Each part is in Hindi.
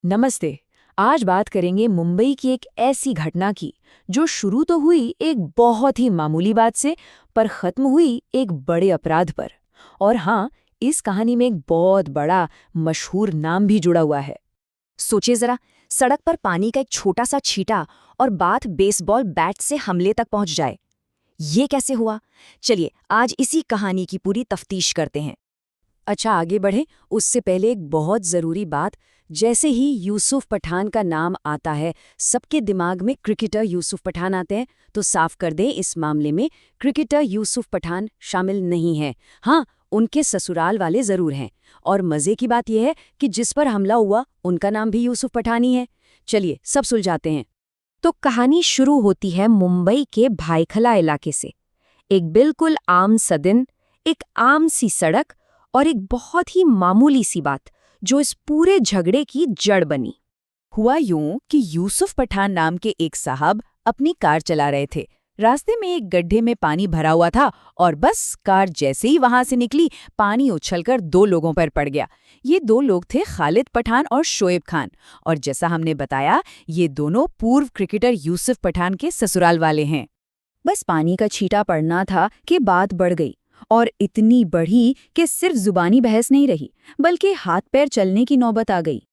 नमस्ते। आज बात करेंगे मुंबई की एक ऐसी घटना की जो शुरू तो हुई एक बहुत ही मामूली बात से, पर खत्म हुई एक बड़े अपराध पर। और हाँ, इस कहानी में एक बहुत बड़ा मशहूर नाम भी जुड़ा हुआ है। सोचिए जरा, सड़क पर पानी का एक छोटा सा छींटा और बात बेसबॉल बैट से हमले तक पहुंच जाए। ये कैसे हुआ? चलिए आज इसी कहानी की पूरी तफ्तीश करते हैं। अच्छा, आगे बढ़े उससे पहले एक बहुत ज़रूरी बात। जैसे ही यूसुफ पठान का नाम आता है, सबके दिमाग में क्रिकेटर यूसुफ पठान आते हैं। तो साफ कर दें, इस मामले में क्रिकेटर यूसुफ पठान शामिल नहीं है। हाँ, उनके ससुराल वाले ज़रूर हैं। और मज़े की बात यह है कि जिस पर हमला हुआ उनका नाम भी यूसुफ पठान ही है। चलिए सब सुलझाते हैं। तो कहानी शुरू होती है मुंबई के भायखला इलाके से। एक बिल्कुल आम सा दिन, एक आम सी सड़क और एक बहुत ही मामूली सी बात जो इस पूरे झगड़े की जड़ बनी। हुआ यूं कि यूसुफ पठान नाम के एक साहब अपनी कार चला रहे थे। रास्ते में एक गड्ढे में पानी भरा हुआ था और बस कार जैसे ही वहां से निकली, पानी उछलकर दो लोगों पर पड़ गया। ये दो लोग थे खालिद पठान और शोएब खान। और जैसा हमने बताया, ये दोनों पूर्व क्रिकेटर यूसुफ पठान के ससुराल वाले हैं। बस पानी का छींटा पड़ना था कि बात बढ़ गई, और इतनी बढ़ी कि सिर्फ जुबानी बहस नहीं रही, बल्कि हाथ पैर चलने की नौबत आ गई।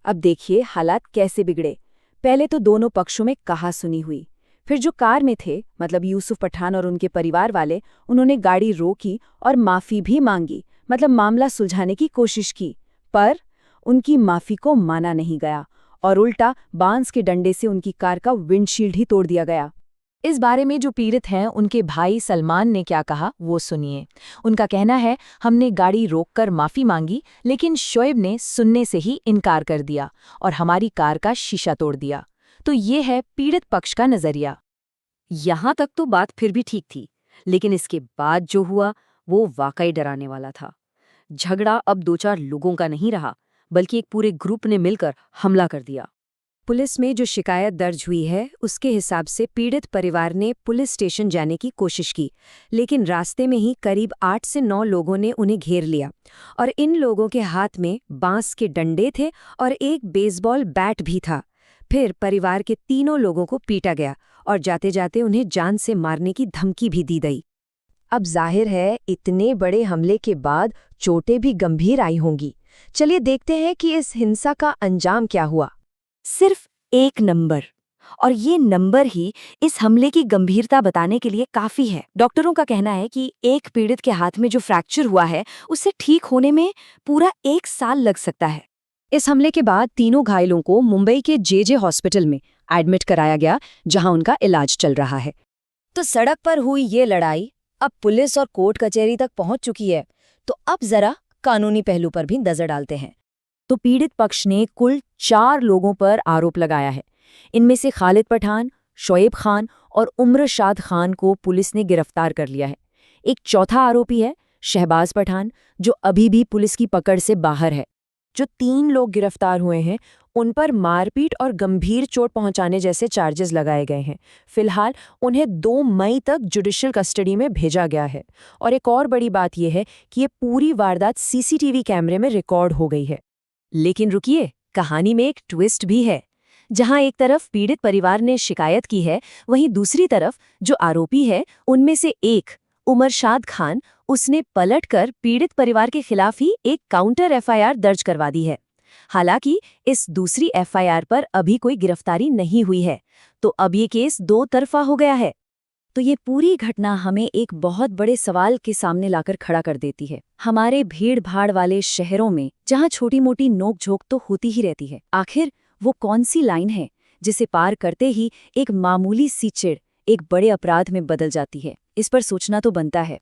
अब देखिए हालात कैसे बिगड़े। पहले तो दोनों पक्षों में कहा-सुनी हुई। फिर जो कार में थे, मतलब यूसुफ पठान और उनके परिवार वाले, उन्होंने गाड़ी रोकी और माफी भी मांगी, मतलब मामला सुलझाने की कोशिश की। पर उनकी माफी को माना नहीं गया और उल्टा बांस के डंडे से उनकी कार का विंडशील्ड ही तोड़ दिया गया। इस बारे में जो पीड़ित हैं, उनके भाई सलमान ने क्या कहा वो सुनिए। उनका कहना है, हमने गाड़ी रोककर माफी मांगी, लेकिन शोएब ने सुनने से ही इनकार कर दिया और हमारी कार का शीशा तोड़ दिया। तो ये है पीड़ित पक्ष का नजरिया। यहां तक तो बात फिर भी ठीक थी, लेकिन इसके बाद जो हुआ वो वाकई डराने वाला था। झगड़ा अब दो चार लोगों का नहीं रहा, बल्कि एक पूरे ग्रुप ने मिलकर हमला कर दिया। पुलिस में जो शिकायत दर्ज हुई है, उसके हिसाब से पीड़ित परिवार ने पुलिस स्टेशन जाने की कोशिश की, लेकिन रास्ते में ही करीब 8 से 9 लोगों ने उन्हें घेर लिया। और इन लोगों के हाथ में बांस के डंडे थे और एक बेसबॉल बैट भी था। फिर परिवार के तीनों लोगों को पीटा गया और जाते जाते उन्हें जान से मारने की धमकी भी दी गई। अब जाहिर है, इतने बड़े हमले के बाद चोटें भी गंभीर आई होंगी। चलिए देखते हैं कि इस हिंसा का अंजाम क्या हुआ। सिर्फ एक नंबर, और ये नंबर ही इस हमले की गंभीरता बताने के लिए काफी है। डॉक्टरों का कहना है कि एक पीड़ित के हाथ में जो फ्रैक्चर हुआ है, उससे ठीक होने में पूरा 1 साल लग सकता है। इस हमले के बाद तीनों घायलों को मुंबई के जे हॉस्पिटल में एडमिट कराया गया, जहां उनका इलाज चल रहा है। तो सड़क पर हुई ये लड़ाई अब पुलिस और कोर्ट कचहरी तक पहुंच चुकी है। तो अब जरा कानूनी पहलू पर भी नजर डालते हैं। तो पीड़ित पक्ष ने कुल 4 लोगों पर आरोप लगाया है। इनमें से खालिद पठान, शोएब खान और उम्रशाद खान को पुलिस ने गिरफ्तार कर लिया है। एक चौथा आरोपी है शहबाज पठान, जो अभी भी पुलिस की पकड़ से बाहर है। जो 3 लोग गिरफ्तार हुए हैं, उन पर मारपीट और गंभीर चोट पहुंचाने जैसे चार्जेस लगाए गए हैं। फिलहाल उन्हें 2 मई तक जुडिशियल कस्टडी में भेजा गया है। और एक और बड़ी बात यह है कि ये पूरी वारदात सीसीटीवी कैमरे में रिकॉर्ड हो गई है। लेकिन रुकिए, कहानी में एक ट्विस्ट भी है। जहां एक तरफ पीड़ित परिवार ने शिकायत की है, वहीं दूसरी तरफ जो आरोपी है, उनमें से एक उमरशाद खान, उसने पलटकर पीड़ित परिवार के खिलाफ ही एक काउंटर एफआईआर दर्ज करवा दी है। हालांकि इस दूसरी एफआईआर पर अभी कोई गिरफ्तारी नहीं हुई है, तो अब ये केस दो तरफा हो गया है। तो ये पूरी घटना हमें एक बहुत बड़े सवाल के सामने लाकर खड़ा कर देती है। हमारे भीड़-भाड़ वाले शहरों में जहाँ छोटी-मोटी नोक-झोंक तो होती ही रहती है, आखिर वो कौन सी लाइन है जिसे पार करते ही एक मामूली सी चिढ़ एक बड़े अपराध में बदल जाती है? इस पर सोचना तो बनता है।